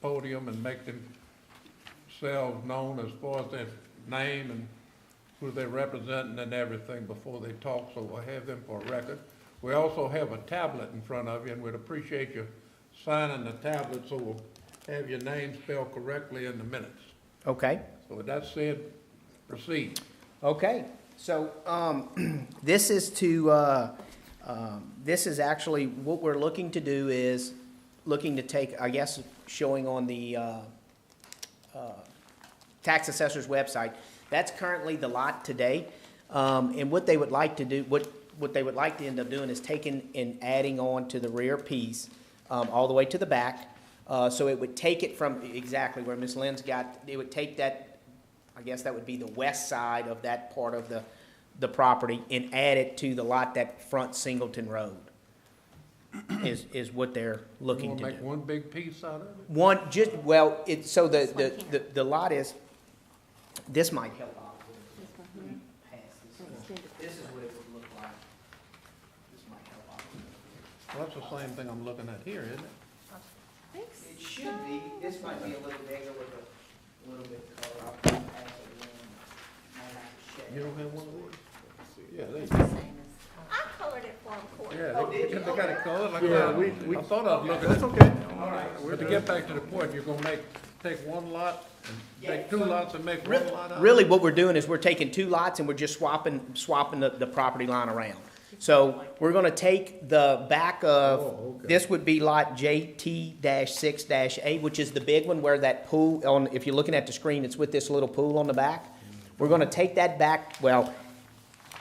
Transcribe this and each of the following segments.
podium and make themselves known as far as their name and who they're representing and everything before they talk, so we'll have them for a record. We also have a tablet in front of you, and we'd appreciate you signing the tablet so we'll have your name spelled correctly in the minutes. Okay. So with that said, proceed. Okay, so this is to, this is actually, what we're looking to do is looking to take, I guess, showing on the tax assessor's website. That's currently the lot today. And what they would like to do, what they would like to end up doing is taking and adding on to the rear piece all the way to the back. So it would take it from exactly where Ms. Lynn's got, it would take that, I guess that would be the west side of that part of the property and add it to the lot that fronts Singleton Road is what they're looking to do. Make one big piece out of it? One, just, well, it's, so the lot is, this might help out. This is what it would look like. This might help out. Well, that's the same thing I'm looking at here, isn't it? It should be, this might be a little bigger with a little bit of color. I'll pass it in. You don't have one of these? Yeah, they, I colored it for him, Court. yeah, they got it colored like Yeah, that. we- I thought I was looking at That's it. okay. All right. But to get back to the point, you're gonna take one lot and take two lots and make one lot out of it? Really, what we're doing is we're taking two lots and we're just swapping the property line around. So we're gonna take the back of, Oh, okay. this would be lot JT-6-A, which is the big one where that pool on, if you're looking at the screen, it's with this little pool on the back. We're gonna take that back, well,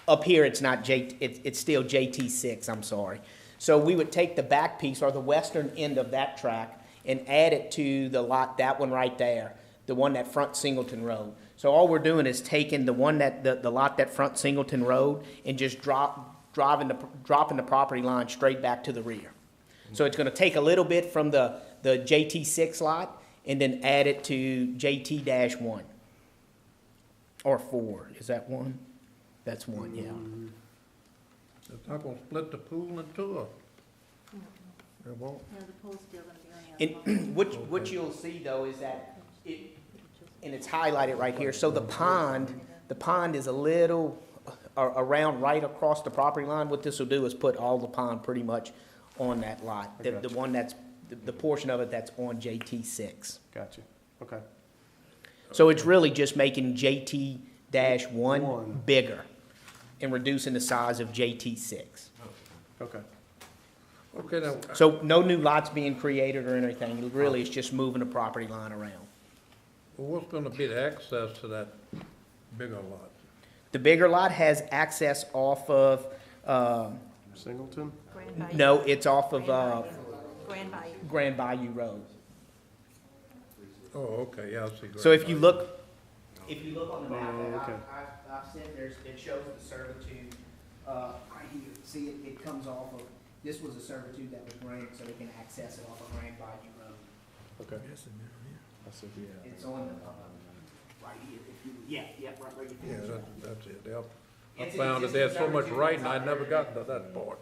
up here, it's not it's still JT6, I'm sorry. So we would take the back piece or the western end of that track and add it to the lot, that one right there, the one that fronts Singleton Road. So all we're doing is taking the one that, the lot that fronts Singleton Road and just dropping the property line straight back to the rear. So it's gonna take a little bit from the JT6 lot and then add it to JT-1. Or 4, is that 1? That's 1, yeah. It's not gonna split the pool in two, or? It won't? No, the pool's still gonna be on the And what you'll see though is that it, and it's highlighted right here, so the pond is a little around right across the property line. What this will do is put all the pond pretty much on that lot, the one that's, the portion of it that's on JT6. Gotcha. Okay. So it's really just making JT-1 bigger and reducing the size of JT6. Okay. Okay, now, So no new lots being created or anything, it really is just moving the property line around. what's gonna be the access to that bigger lot? The bigger lot has access off of, Singleton? Grand Bayou. no, it's off of, Grand Bayou. Grand Bayou Road. Oh, okay, yeah, I see. So if you look on the map, okay. I've sent, it shows the servitude, right here, see it comes off of, this was a servitude that was granted, so they can access it off of Grand Bayou Road. Okay. I see, yeah. It's on, right here, if you, yeah, right where you Yeah, finish. that's it, yep. I It's an found that existing there's so much servitude writing, that's I never already- got to that part.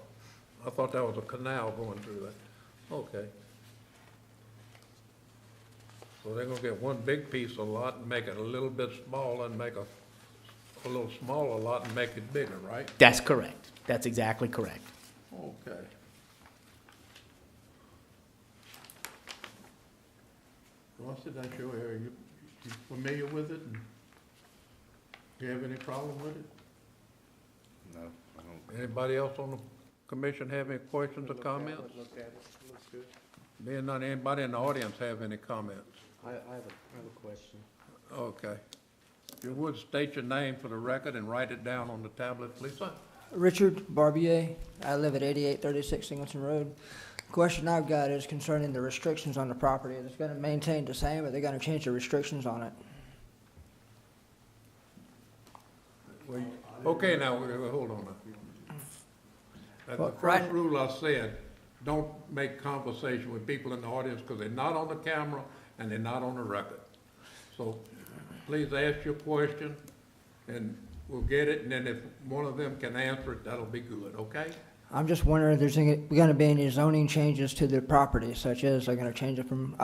I thought that was a canal going through that. Okay. So they're gonna get one big piece of lot and make it a little bit smaller and make a little smaller lot and make it bigger, right? That's correct. That's exactly correct. Okay. Rusty, that's your area. You familiar with it? And you have any problem with it? No, I don't. Anybody else on the commission have any questions or comments? Look at it. Looks good. Being not anybody in the audience have any comments? I have a question. Okay. If you would, state your name for the record and write it down on the tablet, please. Richard Barbier. I live at 8836 Singleton Road. Question I've got is concerning the restrictions on the property. Is it going to maintain the same, or are they going to change the restrictions on it? Okay, now, hold on now. At the Well, first right- rule I said, don't make conversation with people in the audience because they're not on the camera and they're not on the record. So please ask your question and we'll get it, and then if one of them can answer it, that'll be good, okay? I'm just wondering if there's going to be any zoning changes to the property, such as they're going to change it from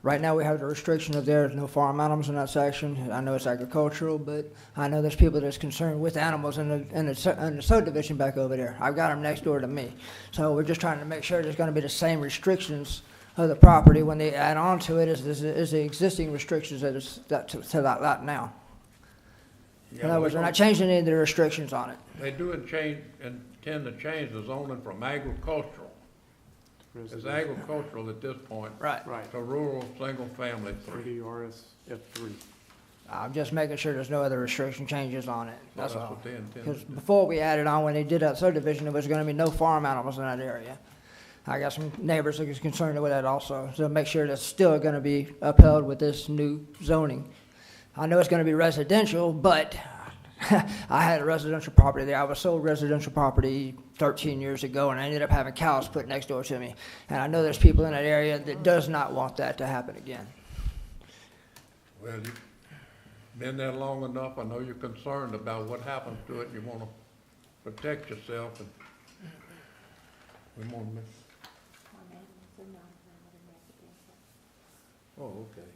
Right now, we have the restriction of there's no farm animals in that section. I know it's agricultural, but I know there's people that's concerned with animals in the subdivision back over there. I've got them next door to me. So we're just trying to make sure there's gonna be the same restrictions of the property when they add on to it as the existing restrictions to that lot now. In other words, we're not changing any of the restrictions on it. They do intend to change the zoning from agricultural. It's agricultural at this point. Right. Right, To rural, single-family three. RS F3. I'm just making sure there's no other restriction changes on it, that's all. what they intend to Because do. before we added on, when they did that subdivision, there was gonna be no farm animals in that area. I got some neighbors that are concerned with that also, so make sure that's still gonna be upheld with this new zoning. I know it's gonna be residential, but I had a residential property there. I was sold residential property 13 years ago, and I ended up having cows put next door to me. And I know there's people in that area that does not want that to happen again. Well, you've been there long enough, I know you're concerned about what happens to it, you wanna protect yourself, and we wanna make. Oh, okay.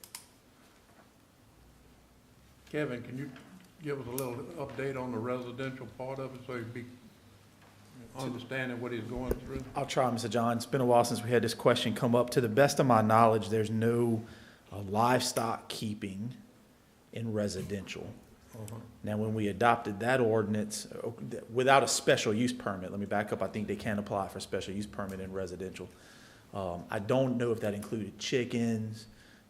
Kevin, can you give us a little update on the residential part of it, so you'd be understanding what he's going through? I'll try, Mr. John. It's been a while since we had this question come up. To the best of my knowledge, there's no livestock keeping in residential. Now, when we adopted that ordinance, without a special use permit, let me back up, I think they can apply for a special use permit in residential. I don't know if that included chickens,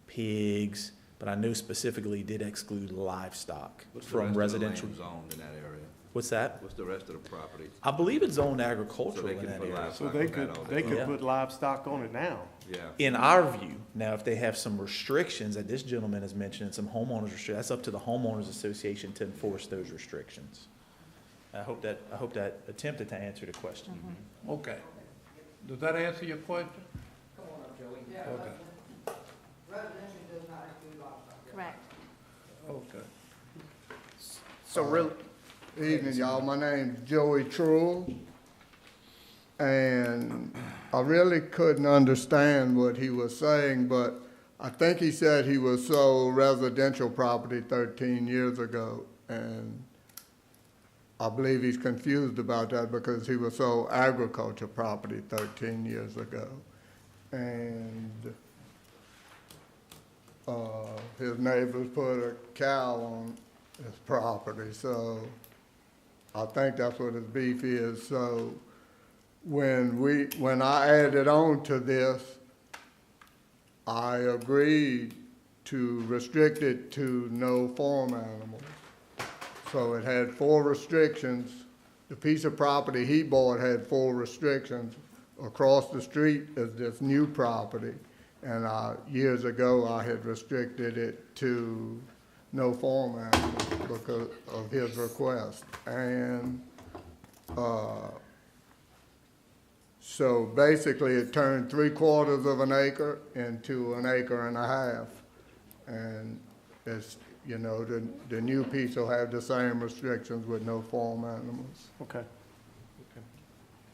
pigs, but I know specifically it did exclude livestock What's the from rest of the residential. land zoned in that area? What's that? What's the rest of the property? I believe it's zoned So agricultural they in can that put area. So livestock they on that could, all they day? could Yeah. put livestock on it now. Yeah. In our view, now, if they have some restrictions that this gentleman has mentioned, some homeowners restrict, that's up to the homeowners association to enforce those restrictions. I hope that attempted to answer the question. Okay. Does that answer your question? Okay, Correct. okay. So really, Evening, y'all. My name's Joey Trull, and I really couldn't understand what he was saying, but I think he said he was sold residential property 13 years ago, and I believe he's confused about that because he was sold agriculture property 13 years ago. And his neighbors put a cow on his property, so I think that's what his beef is. So when I added on to this, I agreed to restrict it to no farm animals. So it had 4 restrictions. The piece of property he bought had 4 restrictions. Across the street is this new property, and years ago I had restricted it to no farm animals because of his request. And so basically it turned 3/4 of an acre into an acre and a half. And it's, you know, the new piece will have the same restrictions with no farm animals. Okay.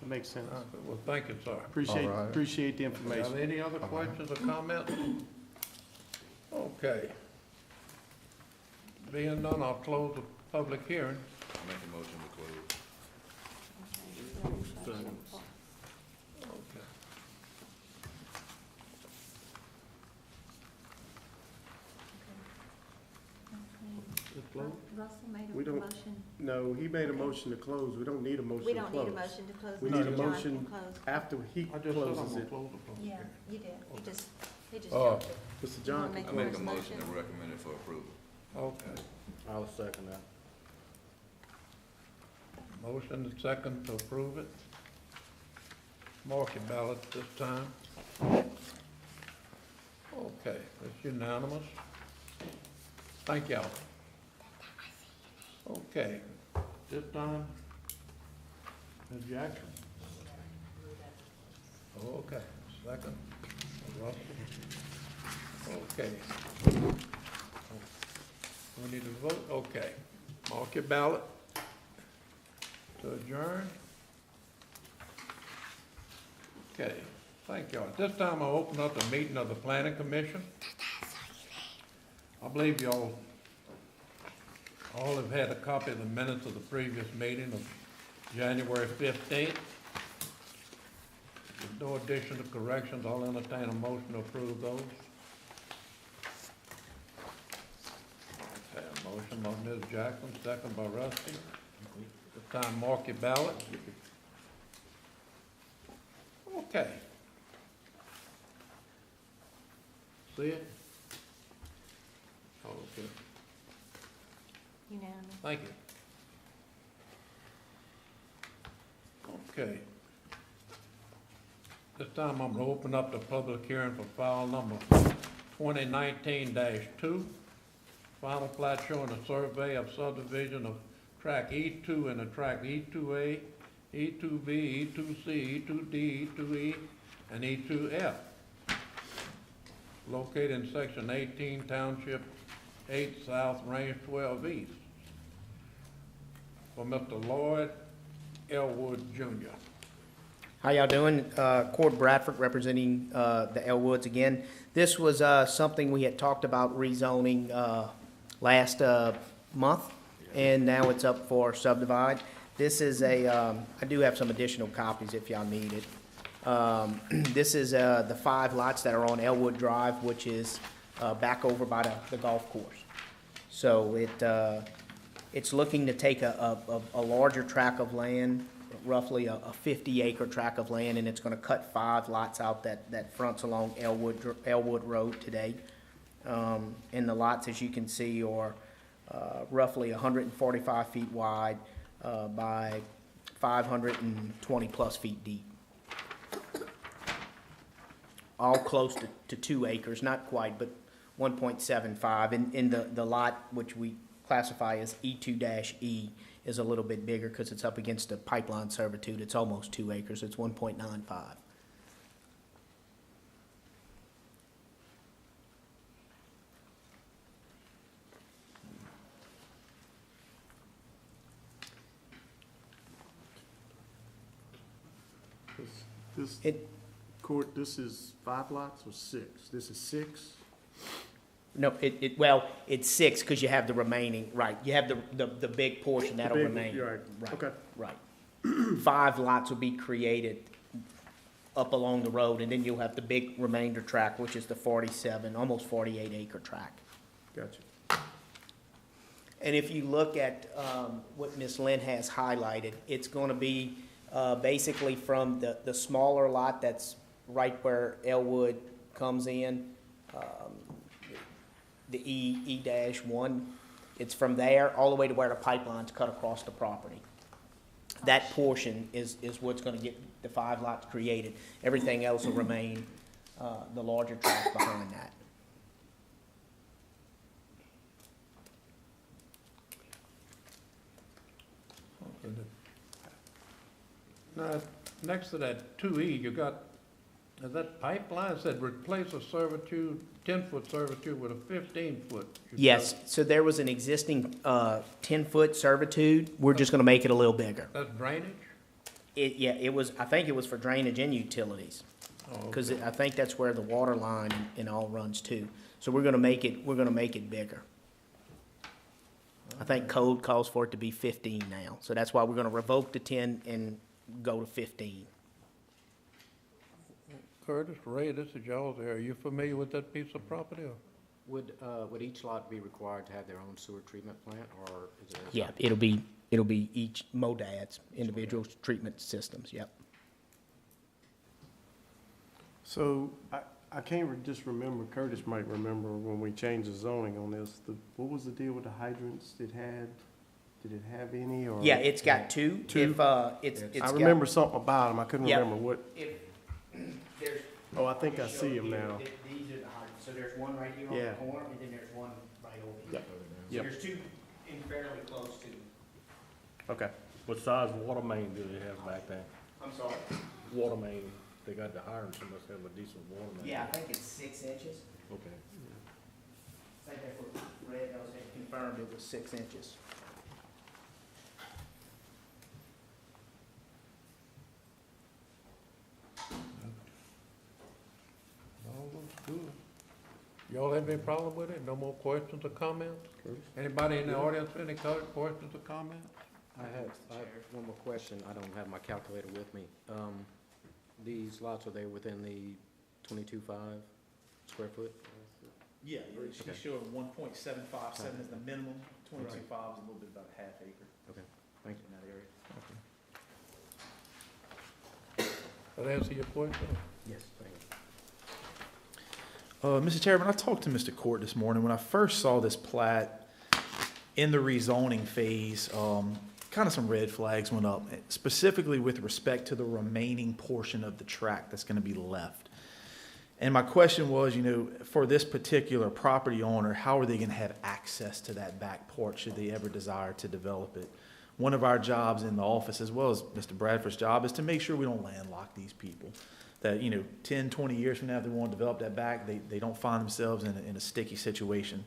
That makes sense. Well, thank you, sir. Appreciate, All right. appreciate the Are information. there any other questions or comments? Okay. Being none, I'll close the public hearing. I make a motion to close. Okay. Russell made We a don't- motion. No, he made a motion to close. We don't need a motion We to don't close. need a motion to close. We Mr. need a John can motion close. after he I just said I'm closes gonna it. close the public Yeah, hearing. you did. He just Oh. jumped it. Mr. You John wanna can make I make a first motion and recommend it for approval. Okay. I'll second that. Motion and second to approve it. Mark your ballot this time. Okay, it's unanimous. Thank y'all. Okay, this time, Ms. Jackson. Okay, second, Russell. Okay. We need to vote, okay. Mark your ballot to adjourn. Okay, Thank you. At this time, I'll open up the meeting of the planning commission. I believe y'all all have had a copy of the minutes of the previous meeting of January 15th. With no addition or corrections, I'll entertain a motion to approve those. Okay, a motion by Ms. Jackson, second by Rusty. This time, mark your ballot. Okay. See it? Okay, Unanimous. thank you. Okay. This time I'm gonna open up the public hearing for file number 2019-2. Final plat showing a survey of subdivision of track E2 and the track E2A, E2B, E2C, E2D, E2E, and E2F. Located in section 18, township 8 south, range 12 east. For Mr. Lloyd Elwood Jr. How y'all doing? Cord Bradford representing the Elwoods again. This was something we had talked about rezoning last month, and now it's up for subdivide. This is I do have some additional copies if y'all need it. This is the 5 lots that are on Elwood Drive, which is back over by the golf course. So it's looking to take a larger tract of land, roughly a 50-acre tract of land, and it's gonna cut 5 lots out that fronts along Elwood Road today. And the lots, as you can see, are roughly 145 feet wide by 520-plus feet deep. All close to 2 acres, not quite, but 1.75. And the lot, which we classify as E2-E, is a little bit bigger because it's up against a pipeline servitude. It's almost 2 acres. It's 1.95. This, It, court, this is 5 lots or 6? This is 6? no, well, it's 6 because you have the remaining, right. You have the big portion that'll big- remain. you're right. Okay. Right. 5 lots will be created up along the road, and then you'll have the big remainder tract, which is the 47, almost 48 acre tract. Gotcha. And if you look at what Ms. Lynn has highlighted, it's going to be basically from the smaller lot that's right where Elwood comes in, the E-1. It's from there all the way to where the pipeline's cut across the property. That portion is what's going to get the 5 lots created. Everything else will remain the larger tract behind that. Now, next to that 2E, you got, is that pipeline said replace a servitude, 10-foot servitude with a 15-foot? Yes, so there was an existing 10-foot servitude. We're just going to make it a little bigger. That's drainage? It was, I think it was for drainage and utilities, Oh, because okay. I think that's where the water line and all runs to. So we're gonna make it bigger. I think code calls for it to be 15 now, so that's why we're gonna revoke the 10 and go to 15. Curtis, Ray, this is y'all's area. Are you familiar with that piece of property? Or? Would each lot be required to have their own sewer treatment plant, or is it? Yeah, it'll be each MODADs, individual treatment systems, yep. So I can't just remember, Curtis might remember when we changed the zoning on this, what was the deal with the hydrants did it have any or? Yeah, it's got 2. Two? It's I got- remember something about them, I couldn't Yep. remember what, There's. oh, I think I see them now. These are the hydrants, so there's one right here on Yeah. the corner, and then there's one right over here. Yep. So Yep. there's 2 in fairly close to. Okay. What size water main do they have back there? I'm sorry? Water main, they got the hydrants, they must have a decent water main. Yeah, I think it's 6 inches. Okay. I think that's what Red Hills had confirmed, it was 6 inches. Y'all have any problem with it? No more questions or comments? Anybody in the audience, any questions or comments? I have one more question. I don't have my calculator with me. These lots, are they within the 22.5 square foot? Yeah, she's Okay. showing 1.757 is the minimum, 22.5 is a little bit about a half acre Okay, thank you. in that area. That answer your question? Yes, thank you. Mr. Chairman, I talked to Mr. Court this morning. When I first saw this plat in the rezoning phase, kind of some red flags went up, specifically with respect to the remaining portion of the tract that's gonna be left. And my question was, for this particular property owner, how are they gonna have access to that back porch should they ever desire to develop it? One of our jobs in the office, as well as Mr. Bradford's job, is to make sure we don't landlock these people. That, 10, 20 years from now, if they want to develop that back, they don't find themselves in a sticky situation.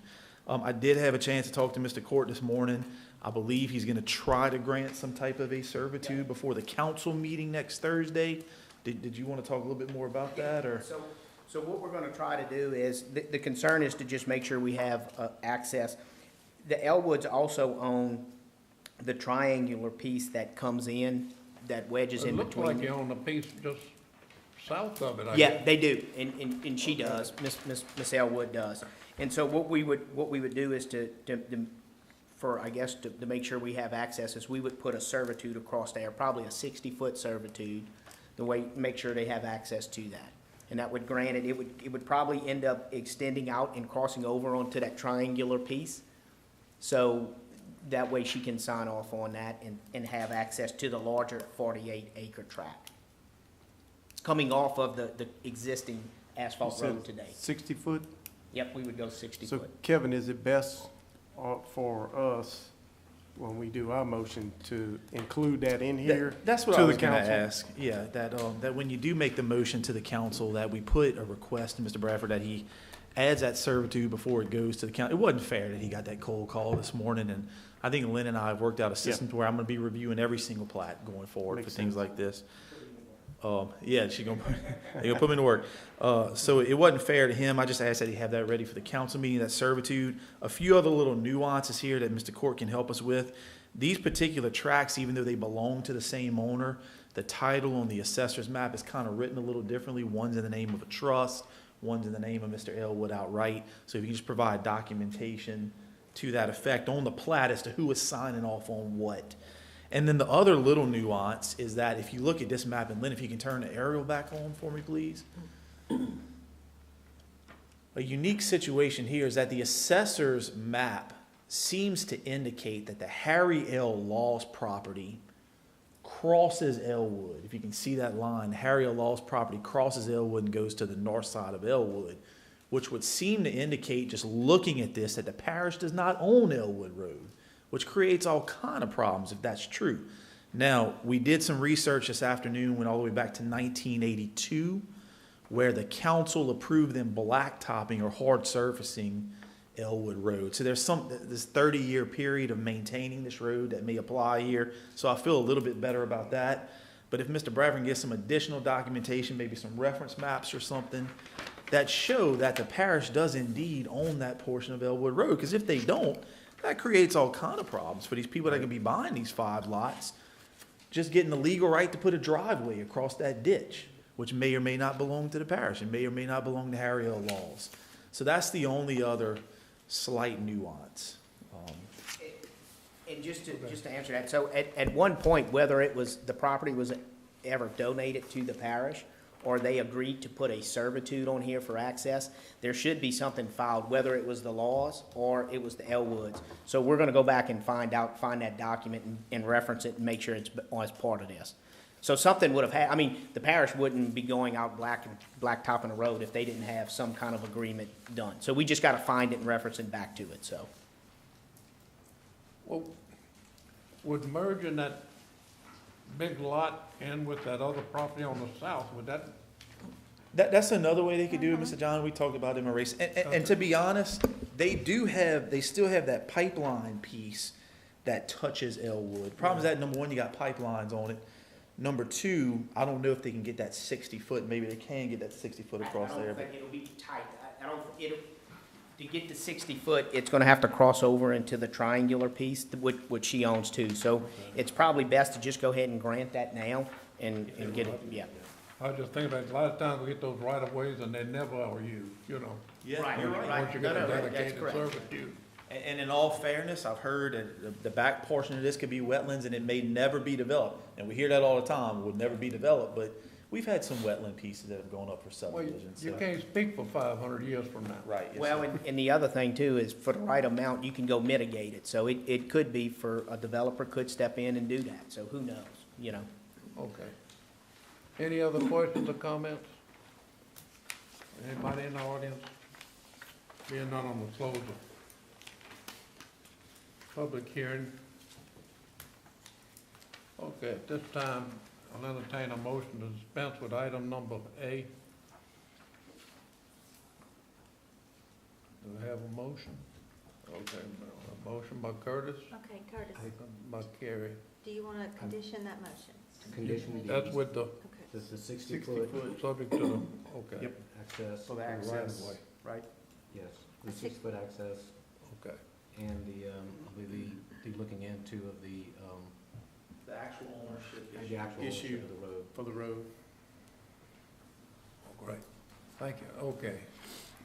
I did have a chance to talk to Mr. Court this morning. I believe he's gonna try to grant some type of a servitude before the council meeting next Thursday. Did you want to talk a little bit more about that, or? So what we're gonna try to do is, the concern is to just make sure we have, access. The Elwoods also own the triangular piece that comes in, that wedges It in looks between. like you're on the piece just south of it, I Yeah, guess. they do, and she does, Miss Elwood does. And so what we would do is to make sure we have access, is we would put a servitude across there, probably a 60-foot servitude, make sure they have access to that. And that would grant it would probably end up extending out and crossing over onto that triangular piece. So that way she can sign off on that and have access to the larger 48-acre tract. It's coming off of the existing asphalt road today. 60 foot? Yep, we would go 60 So foot. Kevin, is it best for us, when we do our motion, to include that in here? That's what to I the was gonna council? ask. Yeah, that when you do make the motion to the council, that we put a request to Mr. Bradford that he adds that servitude before it goes to the council. It wasn't fair that he got that cold call this morning, and I think Lynn and I have worked out a system to where I'm gonna be reviewing every single plat going forward Makes for things sense. like this. Yeah, they gonna put me to work. So it wasn't fair to him. I just asked that he have that ready for the council meeting, that servitude. A few other little nuances here that Mr. Court can help us with. These particular tracts, even though they belong to the same owner, the title on the assessor's map is kind of written a little differently. One's in the name of a trust, one's in the name of Mr. Elwood outright. So if you can just provide documentation to that effect on the plat as to who is signing off on what. And then the other little nuance is that if you look at this map, and Lynn, if you can turn the aerial back on for me, please. A unique situation here is that the assessor's map seems to indicate that the Harry L. Laws property crosses Elwood. If you can see that line, Harry L. Laws property crosses Elwood and goes to the north side of Elwood, which would seem to indicate, just looking at this, that the parish does not own Elwood Road, which creates all kind of problems if that's true. Now, we did some research this afternoon, went all the way back to 1982, where the council approved them blacktopping or hard surfacing Elwood Road. So there's this 30-year period of maintaining this road that may apply here. So I feel a little bit better about that. But if Mr. Bradford gets some additional documentation, maybe some reference maps or something, that show that the parish does indeed own that portion of Elwood Road. Because if they don't, that creates all kind of problems for these people that can be buying these 5 lots, just getting the legal right to put a driveway across that ditch, which may or may not belong to the parish and may or may not belong to Harry L. Laws. So that's the only other slight nuance. And just to answer that, so at one point, whether it was, the property was ever donated to the parish, or they agreed to put a servitude on here for access, there should be something filed, whether it was the Laws or it was the Elwoods. So we're gonna go back and find that document and reference it and make sure it's as part of this. So something would have the parish wouldn't be going out blacktopping the road if they didn't have some kind of agreement done. So we just gotta find it and reference it back to it, so. Well, would merging that big lot in with that other property on the south, would that? That's another way they could do it, Mr. John. We talked about it in a race. And to be honest, they still have that pipeline piece that touches Elwood. Problem is that, number one, you got pipelines on it. Number two, I don't know if they can get that 60 foot. Maybe they can get that 60 foot across I don't there. think it'll be tight. To get to 60 foot, it's gonna have to cross over into the triangular piece, which she owns too. So it's probably best to just go ahead and grant that now and get it, yeah. I was just thinking that a lot of times we get those right of ways and they never are used, you know. Yeah, Right, you're right. right. Once you No, get a no, that's dedicated correct. service use. And in all fairness, I've heard that the back portion of this could be wetlands and it may never be developed. And we hear that all the time, it would never be developed, but we've had some wetland pieces that have gone up for Well, subdivisions. you so- can't speak for 500 years from now. Right. yes, Well, sir. and the other thing too is for the right amount, you can go mitigate it. So it could be for, a developer could step in and do that. So who knows, you know? Okay. Any other questions or comments? Anybody in the audience? Being none, I'm gonna close the public hearing. Okay, at this time, I'll entertain a motion to dispense with item number A. Do we have a motion? Okay, a motion by Curtis, Okay, Curtis, by Carrie. do you want to condition that motion? Condition That's with the, Okay. This is 60-foot subject to the, okay. Yep. access. For the right of access. way. Right. Yes, the A six- 6-foot access Okay. and the, I believe the looking into of the, The actual ownership the actual Issue. ownership of the road. For the road. Great, thank you, okay.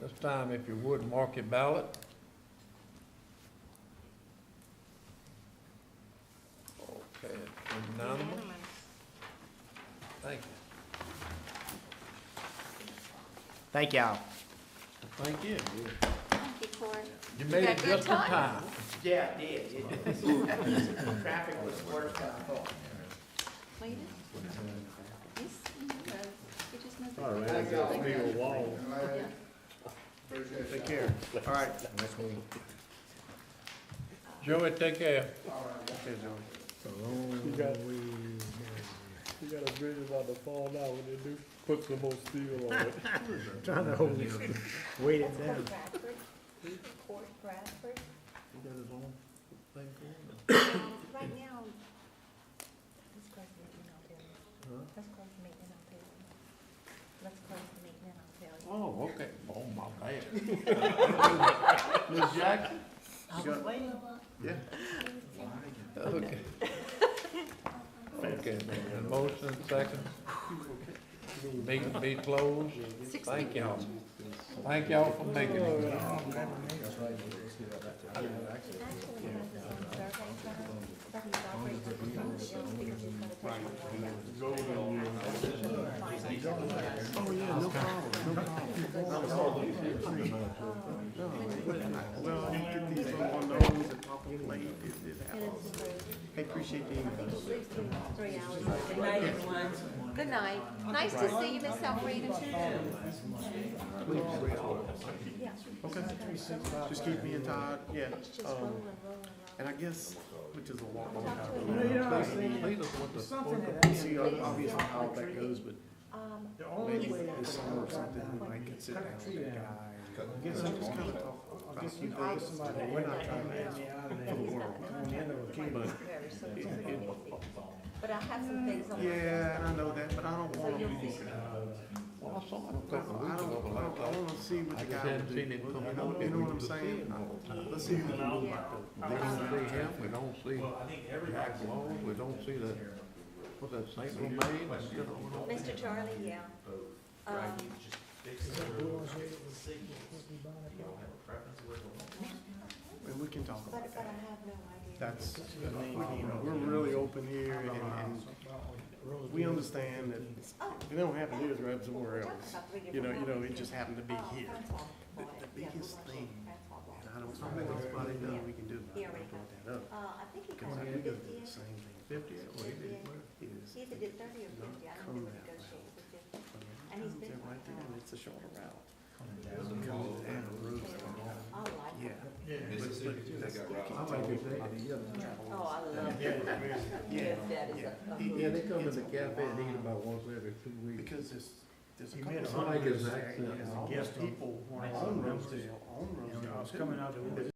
This time, if you would, mark your ballot. Okay, it's unanimous, thank you. Thank y'all. Thank you. Thank you, Cory. You made got it good just in timing. time. Yeah, it did. Traffic was worse than I thought. Well, you did. You just moved it. All right, I got a big old wall. Yeah. Take care. All right. Next meeting. Joey, take care. Okay, Joey. You got a dream about to fall down when they do put some more steel on it. Trying to hold it, weight it down. Court Bradford. He got his own thing going. Right now, let's close the meeting, I'll tell you. Let's close the meeting, I'll tell you. Let's close the meeting, and I'll tell you. Oh, okay, oh, my bad. Ms. Jackson? I was waiting. Okay. Okay, and motion, second. Meeting be closed. Thank y'all. Thank y'all for making it. Well, you get these on those and talk late. I appreciate the email. 3 hours. Good night, everyone. Good night. Nice to see you, Miss Alfreda, too. Yeah. Okay. Just keep me in touch, yeah. It's just rolling, rolling, rolling. And I guess, which is a long Talk time. to him. Lead us with the- See, obviously how that goes, but maybe He's- this summer or something, we might get sit down with the guy. Get some, just kind of talk about a few things. We're not trying to ask for the world, but Very soon. But I have some things on my. yeah, and I know that, but I don't So want you'll to. see. Well, I saw him a I couple of weeks ago, but I want to see what I the just guy hadn't will seen do. him come You know what I'm saying? Let's see what he can do about we don't see him, we don't see Jack Long, we don't see that, what's that, Saint Romain, you know, we don't- Mr. Charlie, yeah. And we can talk about But I have no idea. that's, I mean, you know, we're really open here and we understand that if it don't happen here, it's gonna happen somewhere else. You know, it just happened to be here. The biggest thing, and I don't know if anybody knows we can do about it, I brought that up. I think he Because got we it go do 50. the same thing. 50, well, he did well. Is He either did 30 or 50. I don't think we negotiated with 50. And he's been. right there, and it's a shorter route. I like it. Yeah. I like it, Oh, I love it. Yes, that is a. yeah, they come in the cafe and eat about once every 2 weeks. Because there's a He couple made of a like his things accent. that people want to own Rosedale, I was coming out the window.